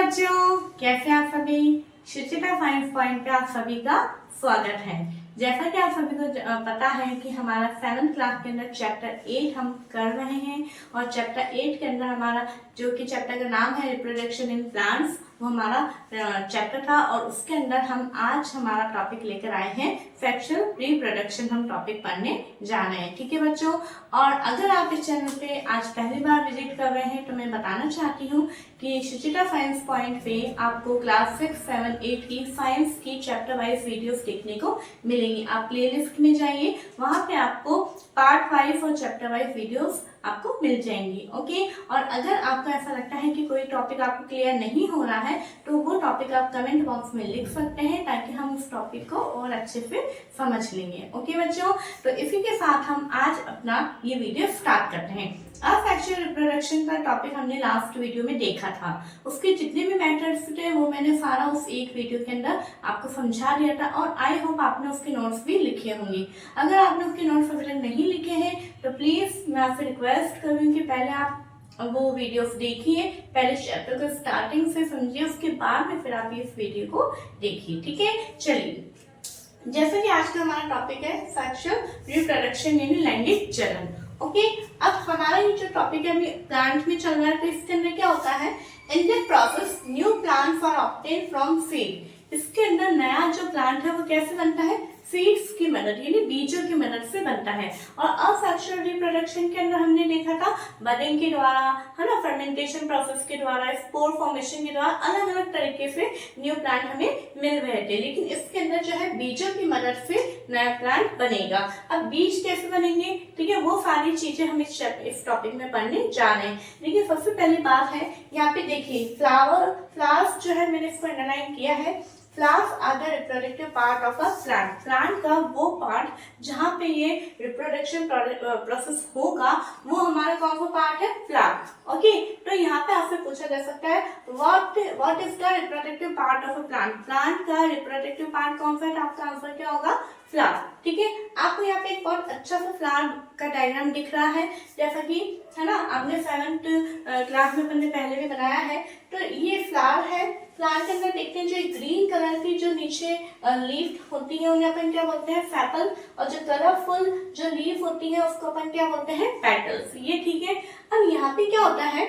बच्चों, कैसे आप सभी। सुचिता साइंस पॉइंट पे आप सभी का स्वागत है। जैसा कि आप सभी को पता है कि हमारा 7th क्लास के अंदर चैप्टर 8 हम कर रहे हैं और चैप्टर 8 के अंदर हमारा जो कि चैप्टर का नाम है रिप्रोडक्शन इन प्लांट्स, वो हमारा चैप्टर था और उसके अंदर हम आज हमारा टॉपिक लेकर आए हैं सेक्सुअल रिप्रोडक्शन। हम टॉपिक पढ़ने जा रहे हैं, ठीक है बच्चों। और अगर आप इस चैनल पे आज पहली बार विजिट कर रहे हैं तो मैं बताना चाहती हूँ कि सुचिता साइंस पॉइंट पे आपको क्लास 6, 7, 8 की साइंस की चैप्टर वाइज वीडियोस देखने को मिलेंगी। आप प्लेलिस्ट में जाइए, वहां पे आपको पार्ट वाइज और चैप्टर वाइज वीडियोस आपको मिल जाएंगी। ओके, और अगर आपको ऐसा लगता है कि कोई टॉपिक आपको क्लियर नहीं हो रहा है तो वो टॉपिक आप कमेंट बॉक्स में लिख सकते हैं ताकि हम उस टॉपिक को और अच्छे से समझ लेंगे। ओके बच्चों, तो इसी के साथ हम आज अपना ये वीडियो स्टार्ट करते हैं। सेक्सुअल रिप्रोडक्शन का टॉपिक हमने लास्ट वीडियो में देखा था। उसके जितने भी मेथड्स थे वो मैंने सारा उस एक वीडियो के अंदर आपको समझा दिया था और आई होप आपने उसके नोट्स भी लिखे होंगे। अगर आपने उसके नोट्स अभी तक नहीं लिखे हैं तो प्लीज मैं आपसे रिक्वेस्ट करूंगी कि पहले आप वो वीडियोस देखिए, पहले चैप्टर को स्टार्टिंग से समझिए, उसके बाद में फिर आप इस वीडियो को देखिए, ठीक है। चलिए, जैसे कि आज का हमारा टॉपिक है सेक्सुअल रिप्रोडक्शन यानी लैंगिक चरण। ओके, अब हमारा ये जो टॉपिक है अभी प्लांट में चल रहा है तो इसके अंदर क्या होता है, in this process new plants are obtain from seed. इसके अंदर नया जो प्लांट है वो कैसे बनता है, सीड्स की मदद यानी बीजों की मदद से बनता है। और असेक्सुअल रिप्रोडक्शन के अंदर हमने देखा था बडिंग के द्वारा, है ना, फर्मेंटेशन प्रोसेस के द्वारा, स्पोर फॉर्मेशन के द्वारा अलग अलग तरीके से न्यू प्लांट हमें मिल रहे थे। लेकिन इसके अंदर जो है बीजों की मदद से नया प्लांट बनेगा। अब बीज कैसे बनेंगे, ठीक है, वो सारी चीजें हम इस टॉपिक में पढ़ने जा रहे हैं। देखिए, सबसे पहली बात है यहाँ पे देखिए फ्लावर्स जो है मैंने इसको अंडरलाइन किया है। Flowers are the reproductive part of a plant. Plant का वो पार्ट जहाँ पे ये रिप्रोडक्शन प्रोसेस होगा वो हमारा कौन सा पार्ट है, फ्लावर। ओके, तो यहाँ पे आपसे पूछा जा सकता है what is the reproductive part of a plant. Plant का रिप्रोडक्टिव पार्ट कौन सा है, तो आपका आंसर क्या होगा, फ्लावर। ठीक है, आपको यहाँ पे एक बहुत अच्छा सा फ्लावर का डायग्राम दिख रहा है, जैसा कि है ना आपने 7th क्लास में अपने पहले भी बनाया है। तो ये फ्लावर है। फ्लावर के अंदर देखते हैं जो ग्रीन कलर की जो नीचे लीफ होती है उन्हें अपन क्या बोलते हैं, सेपल, और जो कलरफुल जो लीफ होती है उसको अपन क्या बोलते हैं, पेटल्स। ये ठीक है। अब यहाँ पे क्या होता है,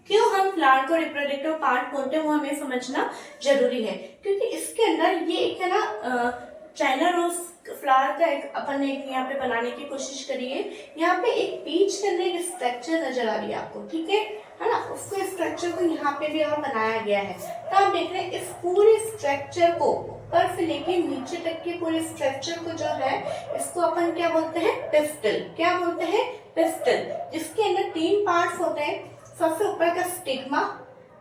क्यों हम फ्लावर को रिप्रोडक्टिव पार्ट बोलते हैं वो हमें समझना जरूरी है, क्योंकि इसके अंदर ये एक है ना चाइना रोज फ्लावर का एक अपन ने यहाँ पे बनाने की कोशिश करी है। यहाँ पे एक बीच के अंदर एक स्ट्रक्चर नजर आ रही है आपको, ठीक है ना, उसको स्ट्रक्चर को यहाँ पे भी और बनाया गया है। तो आप देख रहे हैं इस पूरे स्ट्रक्चर को ऊपर से लेके नीचे तक के पूरे स्ट्रक्चर को जो है इसको अपन क्या बोलते हैं, पिस्टल। क्या बोलते हैं, पिस्टल, जिसके अंदर 3 पार्ट्स होते हैं। सबसे ऊपर का स्टिग्मा,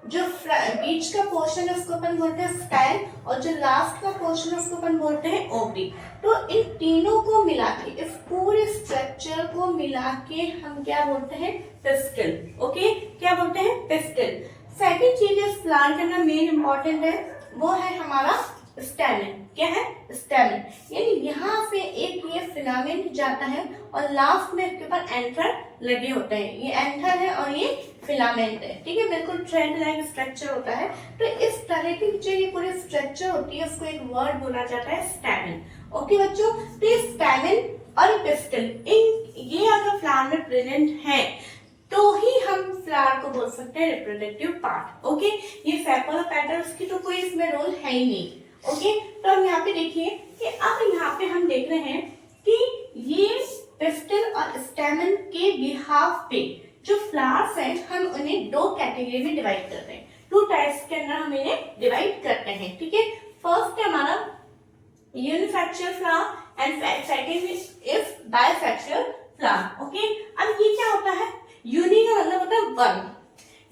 जो बीच का पोर्शन है उसको अपन बोलते हैं स्टाइल, और जो लास्ट का पोर्शन है उसको अपन बोलते हैं ओवरी। तो इन तीनों को मिला के, इस पूरे स्ट्रक्चर को मिला के हम क्या बोलते हैं, पिस्टल। ओके, क्या बोलते हैं, पिस्टल। सेकंड चीज इस प्लांट के अंदर मेन इंपॉर्टेंट है वो है हमारा स्टैमेन। क्या है, स्टैमेन, यानी यहाँ से एक ये फिलामेंट जाता है और लास्ट में इसके ऊपर एंथर लगे होते हैं। ये एंथर है और ये फिलामेंट है, ठीक है, बिल्कुल थ्रेड लाइक स्ट्रक्चर होता है। तो इस तरह की जो ये पूरी स्ट्रक्चर होती है उसको एक वर्ड बोला जाता है स्टैमेन। ओके बच्चों, तो स्टैमेन और पिस्टल ये अगर फ्लावर में प्रेजेंट है तो ही हम फ्लावर को बोल सकते हैं रिप्रोडक्टिव पार्ट। ओके, ये सेपल और पेटल्स की तो कोई इसमें रोल है ही नहीं। ओके, तो हम यहाँ पे देखिए कि अब यहाँ पे हम देख रहे हैं कि ये पिस्टल और स्टैमेन के बिहाफ पे जो फ्लावर्स हैं हम उन्हें 2 कैटेगरी में डिवाइड करते हैं। 2 टाइप्स के अंदर हम इन्हें डिवाइड करते हैं, ठीक है। फर्स्ट है हमारा unisexual flower and second is bisexual flower. Okay, अब ये क्या होता है, यूनि का मतलब होता है 1,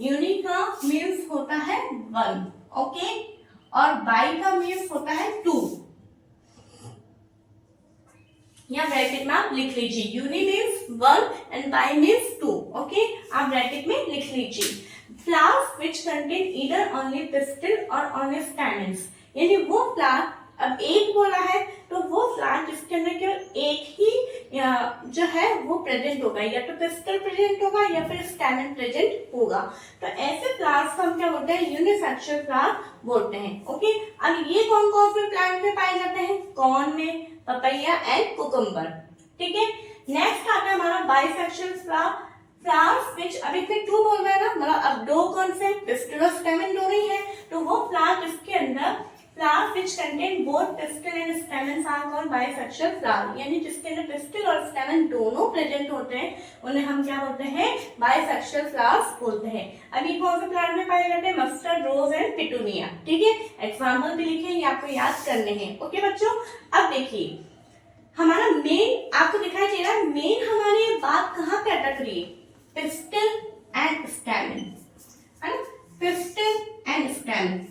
यूनि का मीन्स होता है 1, ओके, और बाई का मीन्स होता है 2। यहाँ ब्रैकेट में आप लिख लीजिए, uni means 1 and bi means 2। Okay, आप ब्रैकेट में लिख लीजिए। Flowers which contain either only pistil और ओनली स्टैमेन्स, यानी वो फ्लावर, अब एक बोला है तो वो फ्लावर जिसके अंदर केवल एक ही जो है वो प्रेजेंट होगा, या तो पिस्टल प्रेजेंट होगा या फिर स्टैमेन प्रेजेंट होगा। तो ऐसे फ्लावर्स फ्लावर्स को हम क्या बोलते हैं, यूनिसेक्सुअल फ्लावर बोलते हैं। ओके, अब ये कौन कौन से प्लांट में पाए जाते हैं, कॉर्न में, पपैया एंड कुकुम्बर। ठीक है, नेक्स्ट आता है हमारा बाइसेक्सुअल फ्लावर्स विच, अभी तक टू बोल रहा है ना, मतलब अब दो कौन से, पिस्टिल और स्टेमन दोनों ही है, तो वो प्लांट इसके अंदर flowers which contain both pistil and stamens are called bisexual flower, यानी जिसके अंदर पिस्टिल और स्टेमन दोनों प्रेजेंट होते हैं उन्हें हम क्या बोलते हैं, बाइसेक्सुअल फ्लावर्स बोलते हैं। अभी कौन से प्लांट में पाए जाते हैं, मस्टर्ड, रोज एंड पिटूनिया। ठीक है, एग्जाम्पल भी लिखे, ये आपको याद करने हैं। ओके बच्चों, अब देखिए हमारा मेन आपको दिखाई दे रहा है, मेन हमारी बात कहाँ पे अटक रही है, पिस्टिल एंड स्टेमन, है ना, पिस्टिल एंड स्टेमन।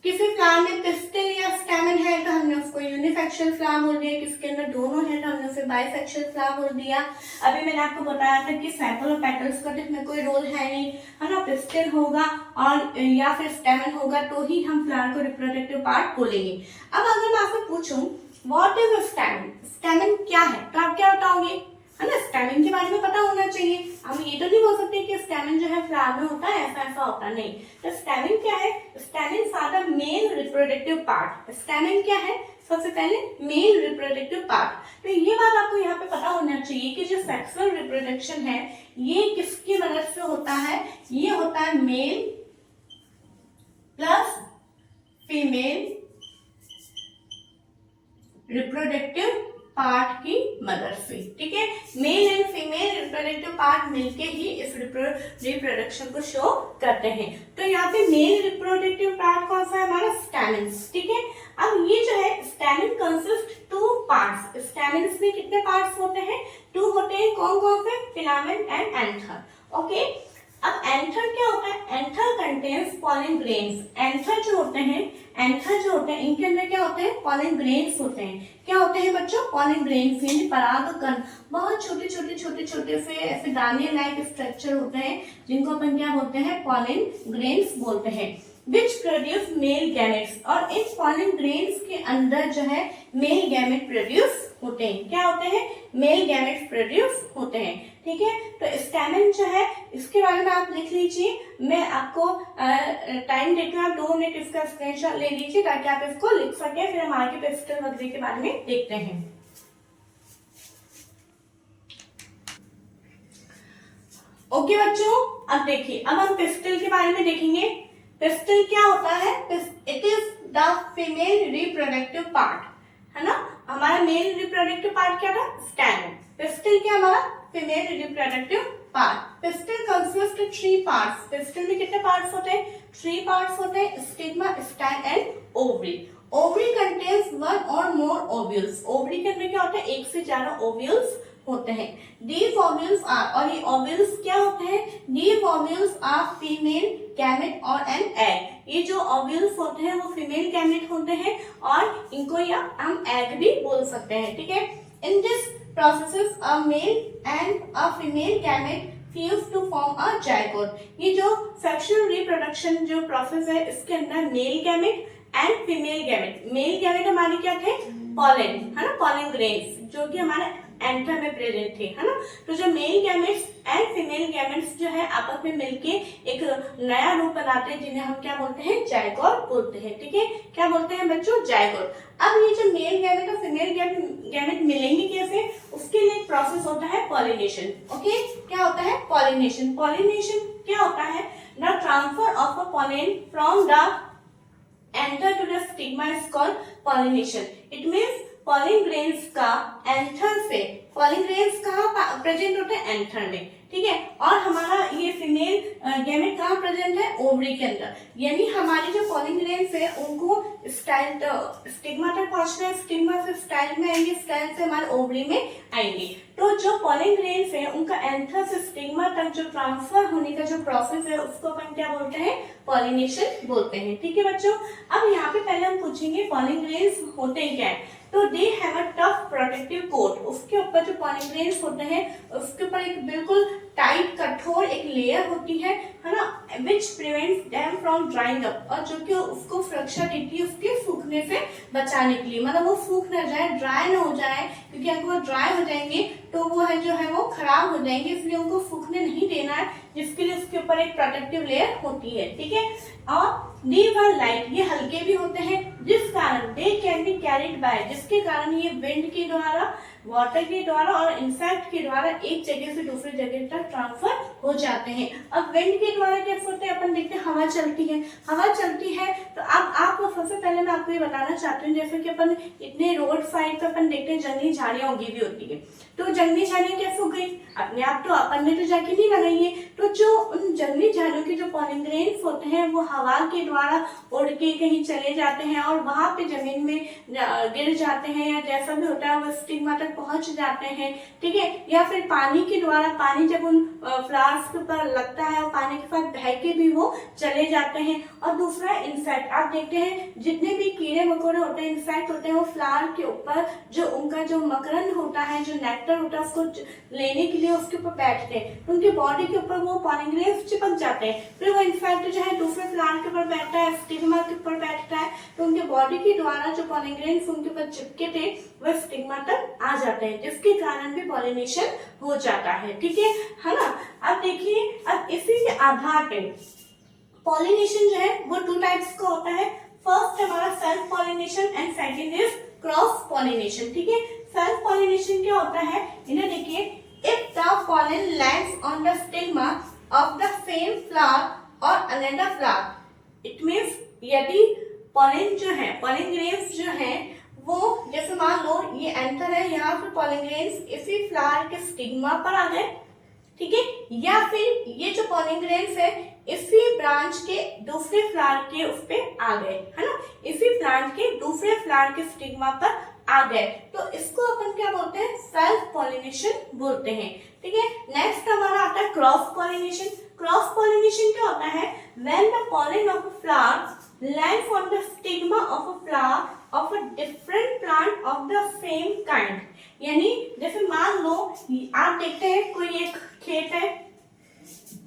किसी फ्लावर में पिस्टिल या स्टेमन है तो हमने उसको यूनिसेक्सुअल फ्लावर बोल दिया, किसके अंदर दोनों है तो हमने उसे बाइसेक्सुअल फ्लावर बोल दिया। अभी मैंने आपको बताया था कि सेपल और पेटल्स का इसमें कोई रोल है नहीं, है ना, पिस्टिल होगा और या फिर स्टेमन होगा तो ही हम फ्लावर को रिप्रोडक्टिव पार्ट बोलेंगे। अब अगर मैं आपसे पूछूं व्हाट इज स्टेमन, स्टेमन क्या है, तो आप क्या बताओगे, है ना, स्टेमन के बारे में पता होना चाहिए। हम ये तो नहीं बोल सकते कि स्टेमन जो है फ्लावर में होता है, ऐसा ऐसा होता नहीं। तो स्टेमन क्या है, stamen are the main reproductive part. Stamen क्या है, सबसे पहले मेल रिप्रोडक्टिव पार्ट। तो ये बात आपको यहाँ पे पता होना चाहिए कि जो सेक्सुअल रिप्रोडक्शन है ये किसकी मदद से होता है, ये होता है male plus female reproductive part की मदद से। ठीक है, male and female reproductive part मिलके ही इस रिप्रोडक्शन को शो करते हैं। तो यहाँ पे मेल रिप्रोडक्टिव पार्ट कौन सा है, हमारा स्टेमन्स। ठीक है, अब ये जो है स्टेमन कंसिस्ट टू पार्ट्स, स्टेमन्स में कितने पार्ट्स होते हैं, टू होते हैं, कौन कौन से, फिलामेंट एंड एंथर। ओके, अब एंथर क्या होता है, anther contains pollen grains. Anther जो होते हैं, एंथर जो होते हैं इनके अंदर क्या होते हैं, पॉलन ग्रेन्स होते हैं। क्या होते हैं बच्चों, पॉलन ग्रेन्स, यानी परागकण, बहुत छोटे छोटे छोटे छोटे से ऐसे दाने लाइक स्ट्रक्चर होते हैं जिनको अपन क्या बोलते हैं, पॉलन ग्रेन्स बोलते हैं, विच प्रोड्यूस मेल गैमेट्स। और इन पॉलन ग्रेन्स के अंदर जो है मेल गैमेट प्रोड्यूस होते हैं। क्या होते हैं, मेल गैमेट्स प्रोड्यूस होते हैं। ठीक है, तो स्टेमन जो है इसके बारे में आप लिख लीजिए, मैं आपको टाइम देती हूँ, आप 2 मिनट इसका स्क्रीनशॉट ले लीजिए ताकि आप इसको लिख सके, फिर हम आगे पिस्टल वगैरह के बारे में देखते हैं। ओके बच्चों, अब देखिए, अब हम पिस्टल के बारे में देखेंगे। पिस्टल क्या होता है, it is the female reproductive part, है ना, हमारा मेल रिप्रोडक्टिव पार्ट क्या था, स्टेमन। पिस्टल क्या हमारा female reproductive part. Pistol consist 3 parts. Pistol में कितने पार्ट्स होते हैं, 3 पार्ट्स होते हैं, stigma, style and ovary. Ovary contains 1 और मोर ओव्यूल्स। ओवरी के अंदर क्या होता है, 1 से ज्यादा ओव्यूल्स होते हैं। These ovules are, और ये ओव्यूल्स क्या होते हैं, These ovules are female gamete और an egg। ये जो ओव्यूल्स होते हैं वो फीमेल गैमेट होते हैं और इनको या हम एग भी बोल सकते हैं। ठीक है, in this processes a male and a female gamete fuse to form a zygote। ये जो सेक्सुअल रिप्रोडक्शन जो प्रोसेस है इसके अंदर male gamete and female gamete, male gamete हमारे क्या थे, पॉलन, है ना, पॉलन ग्रेन्स जो कि हमारे एंथर में प्रेजेंट थे, है ना। तो जो male gametes and female gametes जो है आपस में मिलके एक नया रूप बनाते हैं जिन्हें हम क्या बोलते हैं, जायगोट बोलते हैं। ठीक है, क्या बोलते हैं बच्चों, जायगोट। अब ये जो मेल गैमेट और फीमेल गैमेट मिलेंगे कैसे, उसके लिए एक प्रोसेस होता है पॉलिनेशन। ओके, क्या होता है, पॉलिनेशन। पॉलिनेशन क्या होता है, the transfer of a pollen from the anther to the stigma is called pollination. It means pollen grains का एंथर से, पॉलन ग्रेन्स कहाँ प्रेजेंट होते हैं, एंथर में। ठीक है, और हमारा ये फीमेल गैमेट कहाँ प्रेजेंट है, ओवरी के अंदर। यानी हमारी जो पॉलन ग्रेन्स है उनको स्टाइल स्टिग्मा तक पहुंचना है, स्टिग्मा से स्टाइल में आएंगे, स्टाइल से हमारे ओवरी में आएंगे। तो जो पॉलन ग्रेन्स है उनका एंथर से स्टिग्मा तक जो ट्रांसफर होने का जो प्रोसेस है उसको अपन क्या बोलते हैं, पॉलिनेशन बोलते हैं। ठीक है बच्चों, अब यहाँ पे पहले हम पूछेंगे पॉलन ग्रेन्स होते हैं क्या है। तो they have a tough protective coat. उसके ऊपर जो पॉलन ग्रेन्स होते हैं उसके ऊपर एक बिल्कुल टाइट कठोर एक लेयर होती है ना, which prevents them from drawing up, और जो कि उसको सुरक्षा देती है उसके सूखने से बचाने के लिए, मतलब वो सूख ना जाए, ड्राई ना हो जाए, क्योंकि अगर वो ड्राई हो जाएंगे तो वो है जो है वो खराब हो जाएंगे, इसलिए उनको सूखने नहीं देना है। जिसके लिए उसके ऊपर एक प्रोटेक्टिव लेयर होती है, ठीक है। और डी वर लाइट, ये हल्के भी होते हैं, जिस कारण they can be carried by, जिसके कारण ये विंड के द्वारा, वाटर के द्वारा और इंसेक्ट के द्वारा एक जगह से दूसरी जगह तक ट्रांसफर हो जाते हैं। अब विंड के द्वारा कैसे होते हैं, अपन देखते हैं हवा चलती है, हवा चलती है तो अब आपको सबसे पहले मैं आपको ये बताना चाहती हूँ, जैसे कि अपन इतने रोड साइड पे अपन देखते हैं जंगली झाड़ियां उगी भी होती है, तो जंगली झाड़ियां कैसे उग गई, अपने आप तो अपन ने तो जाके नहीं लगाई है, तो जो उन जंगली झाड़ियों के जो पॉलन ग्रेन्स होते हैं वो हवा के द्वारा उड़ के कहीं चले जाते हैं और वहां पे जमीन में गिर जाते हैं, या जैसा भी होता है वो स्टिग्मा तक पहुंच जाते हैं, ठीक है। या फिर पानी के द्वारा, पानी जब उन फ्लावर्स के ऊपर लगता है और पानी के साथ बह के भी वो चले जाते हैं। और दूसरा इंसेक्ट, आप देखते हैं जितने भी कीड़े मकोड़े होते हैं, इंसेक्ट होते हैं, वो फ्लावर के ऊपर जो उनका जो मकरंद होता है, जो नेक्टर होता है, उसको लेने के लिए उसके ऊपर बैठते हैं, तो उनकी बॉडी के ऊपर वो पॉलन ग्रेन्स चिपक जाते हैं, फिर वो इंसेक्ट जो है दूसरे फ्लावर के ऊपर बैठता है, स्टिग्मा के ऊपर बैठता है, तो उनके बॉडी के द्वारा जो पॉलन ग्रेन्स उनके ऊपर चिपके थे वह स्टिग्मा तक आ जाते हैं, जिसके कारण भी पॉलिनेशन हो जाता है, ठीक है ना। अब देखिए, अब इसी के आधार पे पॉलिनेशन जो है वो टू टाइप्स का होता है। फर्स्ट हमारा self pollination and second is cross pollination, ठीक है। सेल्फ पॉलिनेशन क्या होता है, इन्हें देखिए, if the pollen lands on the stigma of the same flower or another flower, it means यदि pollen जो है, pollen grains जो है वो, जैसे मान लो ये एंथर है, यहाँ पे pollen grains इसी फ्लावर के स्टिग्मा पर आ गए, ठीक है, या फिर ये जो pollen grains है इसी ब्रांच के दूसरे फ्लावर के उस पे आ गए, है ना, इसी प्लांट के दूसरे फ्लावर के स्टिग्मा पर आ गए, तो इसको अपन क्या बोलते हैं, सेल्फ पॉलिनेशन बोलते हैं, ठीक है। नेक्स्ट हमारा आता है क्रॉस पॉलिनेशन। क्रॉस पॉलिनेशन क्या होता है, when the pollen of a flower lands on the stigma of a flower of a different plant of the same kind, यानी जैसे मान लो आप देखते हैं कोई एक खेत है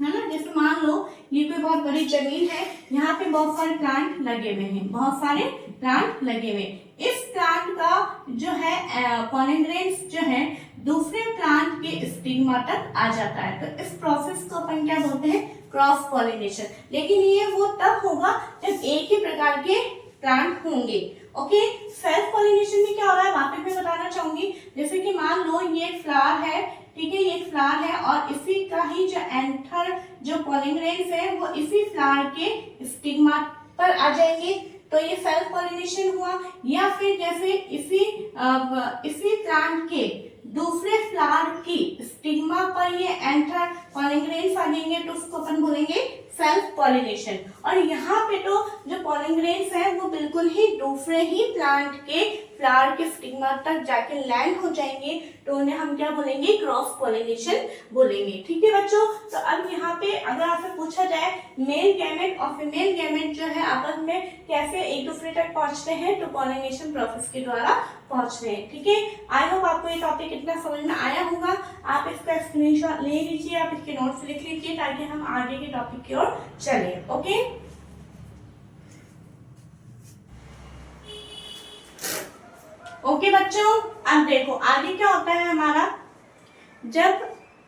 ना, जैसे मान लो ये कोई बहुत बड़ी जमीन है, यहाँ पे बहुत सारे प्लांट लगे हुए हैं, बहुत सारे प्लांट लगे हुए हैं, इस प्लांट का जो है पॉलन ग्रेन्स जो है दूसरे प्लांट के स्टिग्मा तक आ जाता है, तो इस प्रोसेस को अपन क्या बोलते हैं, क्रॉस पॉलिनेशन। लेकिन ये वो तब होगा जब एक ही प्रकार के प्लांट होंगे, ओके। सेल्फ पॉलिनेशन में क्या हो रहा है, वापस मैं बताना चाहूंगी, जैसे कि मान लो ये एक फ्लावर है, ठीक है, ये फ्लावर है और इसी का ही जो एंथर जो पॉलन ग्रेन्स है वो इसी फ्लावर के स्टिग्मा पर आ जाएंगे, तो ये सेल्फ पॉलिनेशन हुआ। या फिर जैसे इसी प्लांट के दूसरे फ्लावर की स्टिग्मा पर ये एंथर पॉलन ग्रेन्स आ जाएंगे, तो उसको अपन बोलेंगे सेल्फ पॉलिनेशन। और यहाँ पे तो जो पॉलन ग्रेन्स है वो बिल्कुल ही दूसरे ही प्लांट के फ्लावर के स्टिग्मा तक जाके लैंड हो जाएंगे, तो उन्हें हम क्या बोलेंगे, क्रॉस पॉलिनेशन बोलेंगे, ठीक है बच्चों। तो अब यहाँ पे अगर आपसे पूछा जाए मेल गैमेट और फीमेल गैमेट जो है आपस में कैसे एक दूसरे तक पहुंचते हैं, तो पॉलिनेशन प्रोसेस के द्वारा पहुंचते हैं, ठीक है। आई होप आपको ये टॉपिक इतना समझ में आया होगा। आप इसका स्क्रीनशॉट ले लीजिए, आप इसके नोट्स लिख लीजिए ताकि हम आगे के टॉपिक की ओर चले, ओके। ओके बच्चों, अब देखो आगे क्या होता है हमारा, जब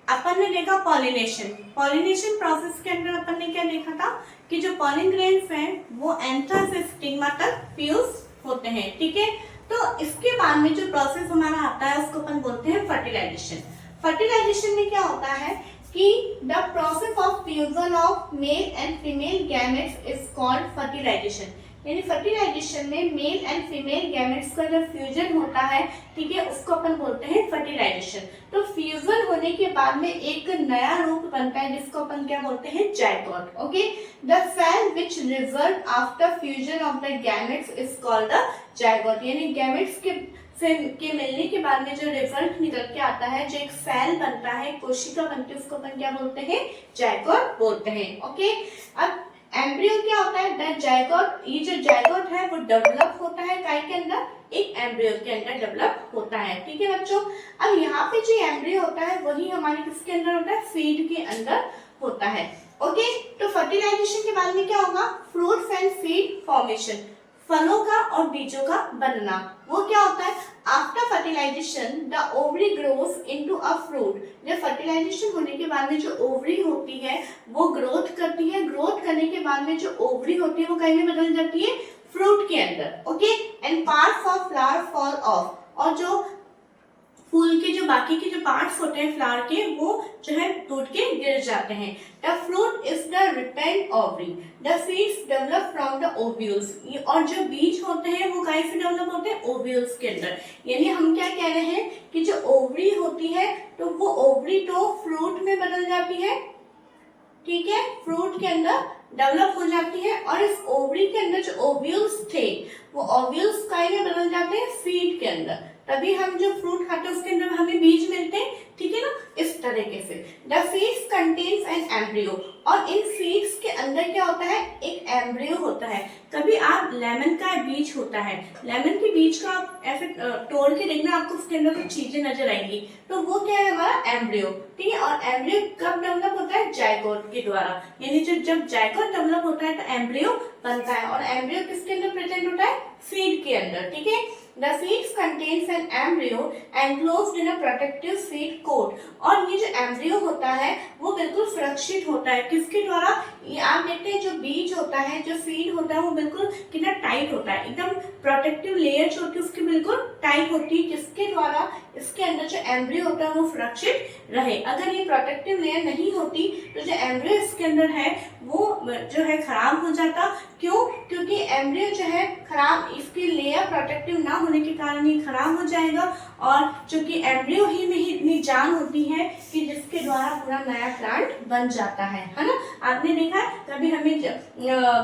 अपन ने देखा पॉलिनेशन प्रोसेस के अंदर अपन ने क्या देखा था कि जो पॉलन ग्रेन्स हैं वो एंथर से स्टिग्मा तक फ्यूज होते हैं, ठीक है। तो इसके बाद में जो प्रोसेस हमारा आता है उसको अपन बोलते हैं फर्टिलाइजेशन। फर्टिलाइजेशन में क्या होता है कि the process of fusion of male and female gametes is called fertilization, यानी फर्टिलाइजेशन में मेल एंड फीमेल गैमेट्स का जब फ्यूजन होता है, ठीक है, उसको अपन बोलते हैं फर्टिलाइजेशन। तो फ्यूजन होने के बाद में एक नया रूप बनता है जिसको अपन क्या बोलते हैं, zygote, okay. The cell which result after fusion of the gametes is called the zygote, यानी गैमेट्स के मिलने के बाद में जो रिजल्ट निकल के आता है, जो एक सेल बनता है, कोशिका बनती है, उसको अपन क्या बोलते हैं, जायगोट बोलते हैं, ओके। अब एम्ब्रियो क्या होता है, द जायगोट, ये जो जायगोट है वो डेवलप होता है काय के अंदर, एक एम्ब्रियो के अंदर डेवलप होता है, ठीक है बच्चों। अब यहाँ पे जो एम्ब्रियो होता है वही हमारे किसके अंदर होता है, सीड के अंदर होता है, ओके। तो फर्टिलाइजेशन के बाद में क्या होगा, फ्रूट्स एंड सीड फॉर्मेशन। फलों का और बीजों का बनना। वो क्या होता है? After fertilization the ovary grows into a fruit. जब फर्टिलाइजेशन होने के बाद में जो ओवरी होती है वो ग्रोथ करती है, ग्रोथ करने के बाद में जो ओवरी होती है वो कहीं में बदल जाती है? फ्रूट के अंदर। Okay, and parts of flower fall of, और जो फूल के जो बाकी के जो पार्ट्स होते हैं फ्लावर के वो जो है टूट के गिर जाते हैं। The fruit is the repent ovary, the seeds develop from the ovules. और जो बीज होते हैं वो कहीं से डेवलप होते हैं? ओव्यूल्स के अंदर। यानी हम क्या कह रहे हैं कि जो ओवरी होती है तो वो ओवरी तो फ्रूट में बदल जाती है, ठीक है, फ्रूट के अंदर डेवलप हो जाती है, और इस ओवरी के अंदर जो ओव्यूल्स थे वो ओव्यूल्स कहीं में बदल जाते हैं? सीड के अंदर। तभी हम जो फ्रूट खाते हैं उसके अंदर हमें बीज मिलते हैं, ठीक है ना, इस तरीके से। The seeds contains an embryo, और इन सीड्स के अंदर क्या होता है? एक एम्ब्रियो होता है। कभी आप लेमन का बीज होता है, लेमन के बीज को आप ऐसे तोड़ के देखना, आपको उसके अंदर कुछ चीजें नजर आएंगी, तो वो क्या है? हमारा एम्ब्रियो, ठीक है। और एम्ब्रियो कब डेवलप होता है? जायगोट के द्वारा। यानी जब जायगोट डेवलप होता है तो एम्ब्रियो बनता है, और एम्ब्रियो किसके अंदर प्रेजेंट होता है? सीड के अंदर, ठीक है। The seeds contains an embryo enclosed in a protective seed coat, और ये जो एम्ब्रियो होता है वो बिल्कुल सुरक्षित होता है किसके द्वारा? ये आप देखते हैं जो बीज होता है, जो सीड होता है वो बिल्कुल कितना टाइट होता है, एकदम प्रोटेक्टिव लेयर जो होती है उसकी बिल्कुल टाइट होती है, जिसके द्वारा इसके अंदर जो एम्ब्रियो होता है वो सुरक्षित रहे। अगर ये प्रोटेक्टिव लेयर नहीं होती तो जो एम्ब्रियो इसके अंदर है वो जो है खराब हो जाता। क्यों? क्योंकि एम्ब्रियो जो है खराब, इसकी लेयर प्रोटेक्टिव ना होने के कारण ये खराब हो जाएगा, और चूंकि एम्ब्रियो ही में ही इतनी जान होती है कि जिसके द्वारा पूरा नया प्लांट बन जाता है ना। आपने देखा है कभी हमें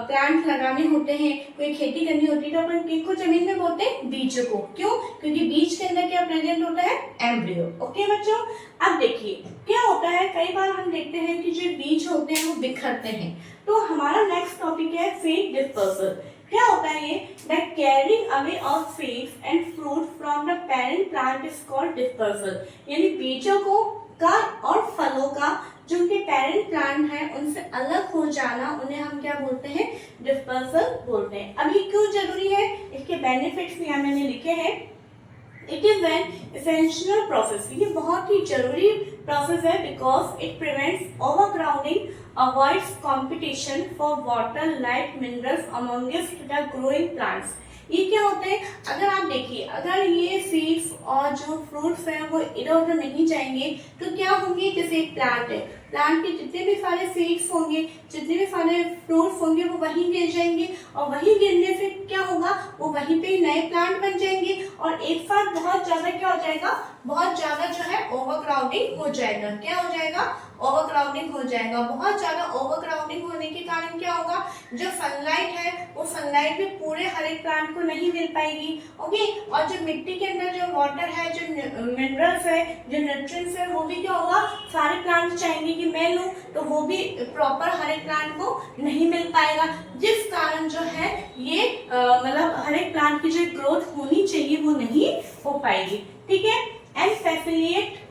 प्लांट लगाने होते हैं, कोई खेती करनी होती है तो अपन किसको जमीन में बोते हैं? बीजों को। क्यों? क्योंकि बीज के अंदर क्या प्रेजेंट होता है? एम्ब्रियो। ओके बच्चों, अब देखिए क्या होता है, कई बार हम देखते हैं कि जो बीज होते हैं वो बिखरते हैं। तो हमारा नेक्स्ट टॉपिक है सीड डिस्पर्सल। क्या होता है ये? The carrying away of seeds and fruit from the parent plant is called dispersal. यानी बीजों को का और फलों का जो उनके पेरेंट प्लांट है उनसे अलग हो जाना, उन्हें हम क्या बोलते हैं? डिस्पर्सल बोलते हैं। अभी क्यों जरूरी है? इसके बेनिफिट्स भी यहाँ मैंने लिखे हैं। It is an essential process, ये बहुत ही जरूरी प्रोसेस है, because it prevents overcrowding, avoids competition for water, light, minerals amongst the growing plants. ये क्या होता है? अगर आप देखिए, अगर ये सीड्स और जो फ्रूट्स हैं वो इधर उधर नहीं जाएंगे तो क्या होंगे? जैसे एक प्लांट है, प्लांट के जितने भी सारे सीड्स होंगे, जितने भी सारे फ्रूट्स होंगे वो वहीं गिर जाएंगे, और वहीं गिरने से क्या होगा? वो वहीं पे नए प्लांट बन जाएंगे, और एक साथ बहुत ज्यादा क्या हो जाएगा? बहुत ज्यादा जो है ओवरक्राउडिंग हो जाएगा। क्या हो जाएगा? ओवरक्राउडिंग हो जाएगा। बहुत ज्यादा ओवरक्राउडिंग होने के कारण क्या होगा? जो सनलाइट है वो सनलाइट भी पूरे हर एक प्लांट को नहीं मिल पाएगी। ओके, और जो मिट्टी के अंदर जो वाटर है, जो मिनरल्स है, जो न्यूट्रिएंट्स है, वो भी क्या होगा? सारे प्लांट चाहेंगे कि मैं लूं, तो वो भी प्रॉपर हर एक प्लांट को नहीं मिल पाएगा, जिस कारण जो है ये मतलब हर एक प्लांट की जो ग्रोथ होनी चाहिए वो नहीं हो पाएगी, ठीक है। And facilitate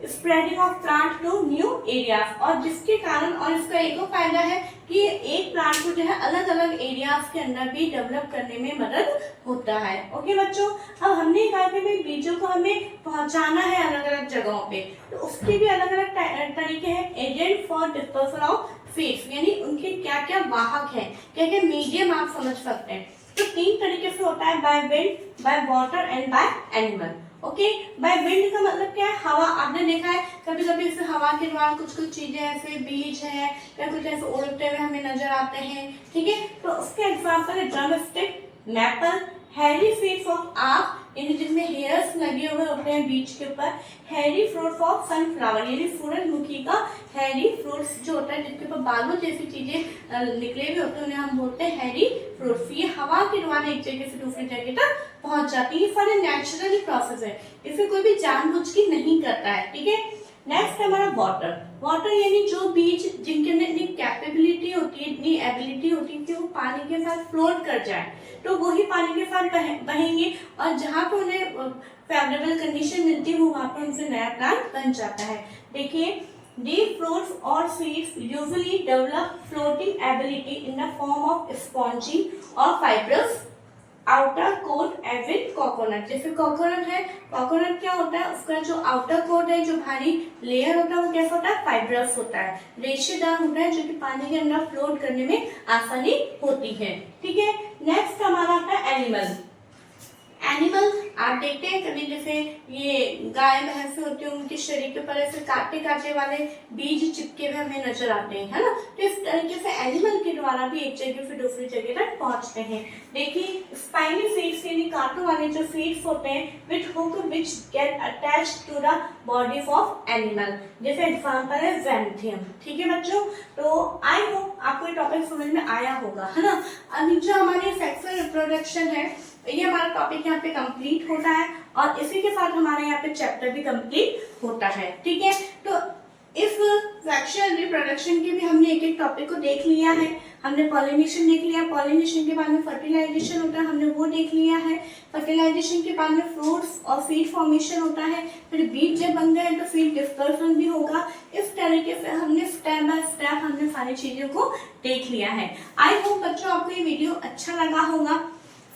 spreading of plant to new areas, और जिसके कारण, और इसका एक और फायदा है कि एक प्लांट को जो है अलग अलग एरियाज के अंदर भी डेवलप करने में मदद होता है। ओके बच्चों, अब हमने कहा कि बीजों को हमें पहुंचाना है अलग अलग जगहों पे, तो उसके भी अलग अलग तरीके हैं। Agent for dispersal of seeds, यानी उनके क्या क्या वाहक है, क्या क्या मीडियम आप समझ सकते हैं। तो 3 तरीके से होता है, by wind, by water and by animal. Okay, by wind का मतलब क्या है? हवा। आपने देखा है कभी कभी इस हवा के द्वारा कुछ कुछ चीजें ऐसे बीज है या कुछ ऐसे उड़ते हुए हमें नजर आते हैं, ठीक है। तो उसके एग्जाम्पल है drum stick, maple, Harry seeds of आक, यानी जिसमें हेयर्स लगे हुए होते हैं बीज के ऊपर, हैरी फ्रूट ऑफ सनफ्लावर, यानी सूरजमुखी का हैरी फ्रूट्स जो होता है जिसके ऊपर बालों जैसी चीजें निकले हुए होते हैं, उन्हें हम बोलते हैं हैरी फ्रूट्स। ये हवा के द्वारा एक जगह से दूसरी जगह तक पहुंच जाती है। ये सारे नेचुरल प्रोसेस है, इसे कोई भी जानबूझ के नहीं करता है, ठीक है। नेक्स्ट है हमारा वाटर। वाटर यानी जो बीज जिनके अंदर इतनी कैपेबिलिटी होती है, इतनी एबिलिटी होती है कि वो पानी के साथ फ्लोट कर जाए, तो वो ही पानी के साथ बहेंगे, और जहाँ पे उन्हें फेवरेबल कंडीशन मिलती है वो वहाँ पर उनसे नया प्लांट बन जाता है। देखिए, these fruits or seeds usually develop floating ability in the form of spongy or fibrous outer coat as with coconut. जैसे कोकोनट है, कोकोनट क्या होता है, उसका जो आउटर कोट है, जो भारी लेयर होता है वो कैसा होता है, फाइब्रस होता है, रेशेदार होता है, जो कि पानी के अंदर फ्लोट करने में आसानी होती है। ठीक है, नेक्स्ट हमारा आता है एनिमल। एनिमल आप देखते हैं कभी, जैसे ये गाय भैंस होती है, उनके शरीर के ऊपर ऐसे कांटे कांटे वाले बीज चिपके हुए हमें नजर आते हैं, है ना। तो इस तरीके से एनिमल के द्वारा भी एक जगह से दूसरी जगह तक पहुंचते हैं। देखिए स्पाइनी सीड्स यानी कांटों वाले जो सीड्स होते हैं, which hook which get attached to the body of animal. जैसे एग्जांपल है ज़ैंथियम। ठीक है बच्चों, तो आई होप आपको ये टॉपिक समझ में आया होगा, है ना। अभी जो हमारे सेक्सुअल रिप्रोडक्शन है, ये हमारा टॉपिक यहाँ पे कंप्लीट होता है और इसी के साथ हमारा यहाँ पे चैप्टर भी कंप्लीट होता है। ठीक है, तो इस सेक्सुअल रिप्रोडक्शन के भी हमने एक एक टॉपिक को देख लिया है। हमने पॉलिनेशन देख लिया, पॉलिनेशन के बाद में फर्टिलाइजेशन होता है, हमने वो देख लिया है। फर्टिलाइजेशन के बाद में फ्रूट्स और सीड फॉर्मेशन होता है, फिर बीज जब बन गए तो सीड डिस्पर्सन भी होगा। इस तरीके से हमने स्टेप बाय स्टेप हमने सारी चीजों को देख लिया है। आई होप बच्चों आपको ये वीडियो अच्छा लगा होगा,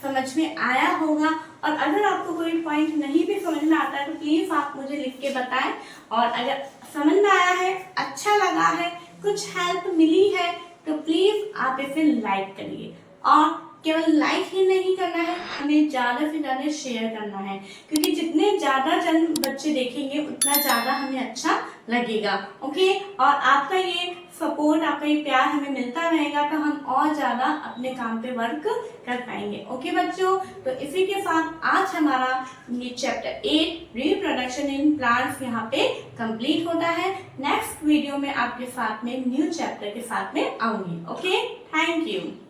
समझ में आया होगा, और अगर आपको कोई पॉइंट नहीं भी समझ में आता है तो प्लीज आप मुझे लिख के बताएं। और अगर समझ में आया है, अच्छा लगा है, कुछ हेल्प मिली है, तो प्लीज आप इसे लाइक करिए। और केवल लाइक ही नहीं करना है, हमें ज्यादा से ज्यादा शेयर करना है, क्योंकि जितने ज्यादा जन बच्चे देखेंगे उतना ज्यादा हमें अच्छा लगेगा। ओके, और आपका ये सपोर्ट, आपका ये प्यार हमें मिलता रहेगा तो हम और ज्यादा अपने काम पे वर्क कर पाएंगे। ओके बच्चों, तो इसी के साथ आज हमारा ये चैप्टर 8 रिप्रोडक्शन इन प्लांट्स यहाँ पे कंप्लीट होता है। नेक्स्ट वीडियो में आपके साथ में न्यू चैप्टर के साथ में आऊंगी। Okay, thank you.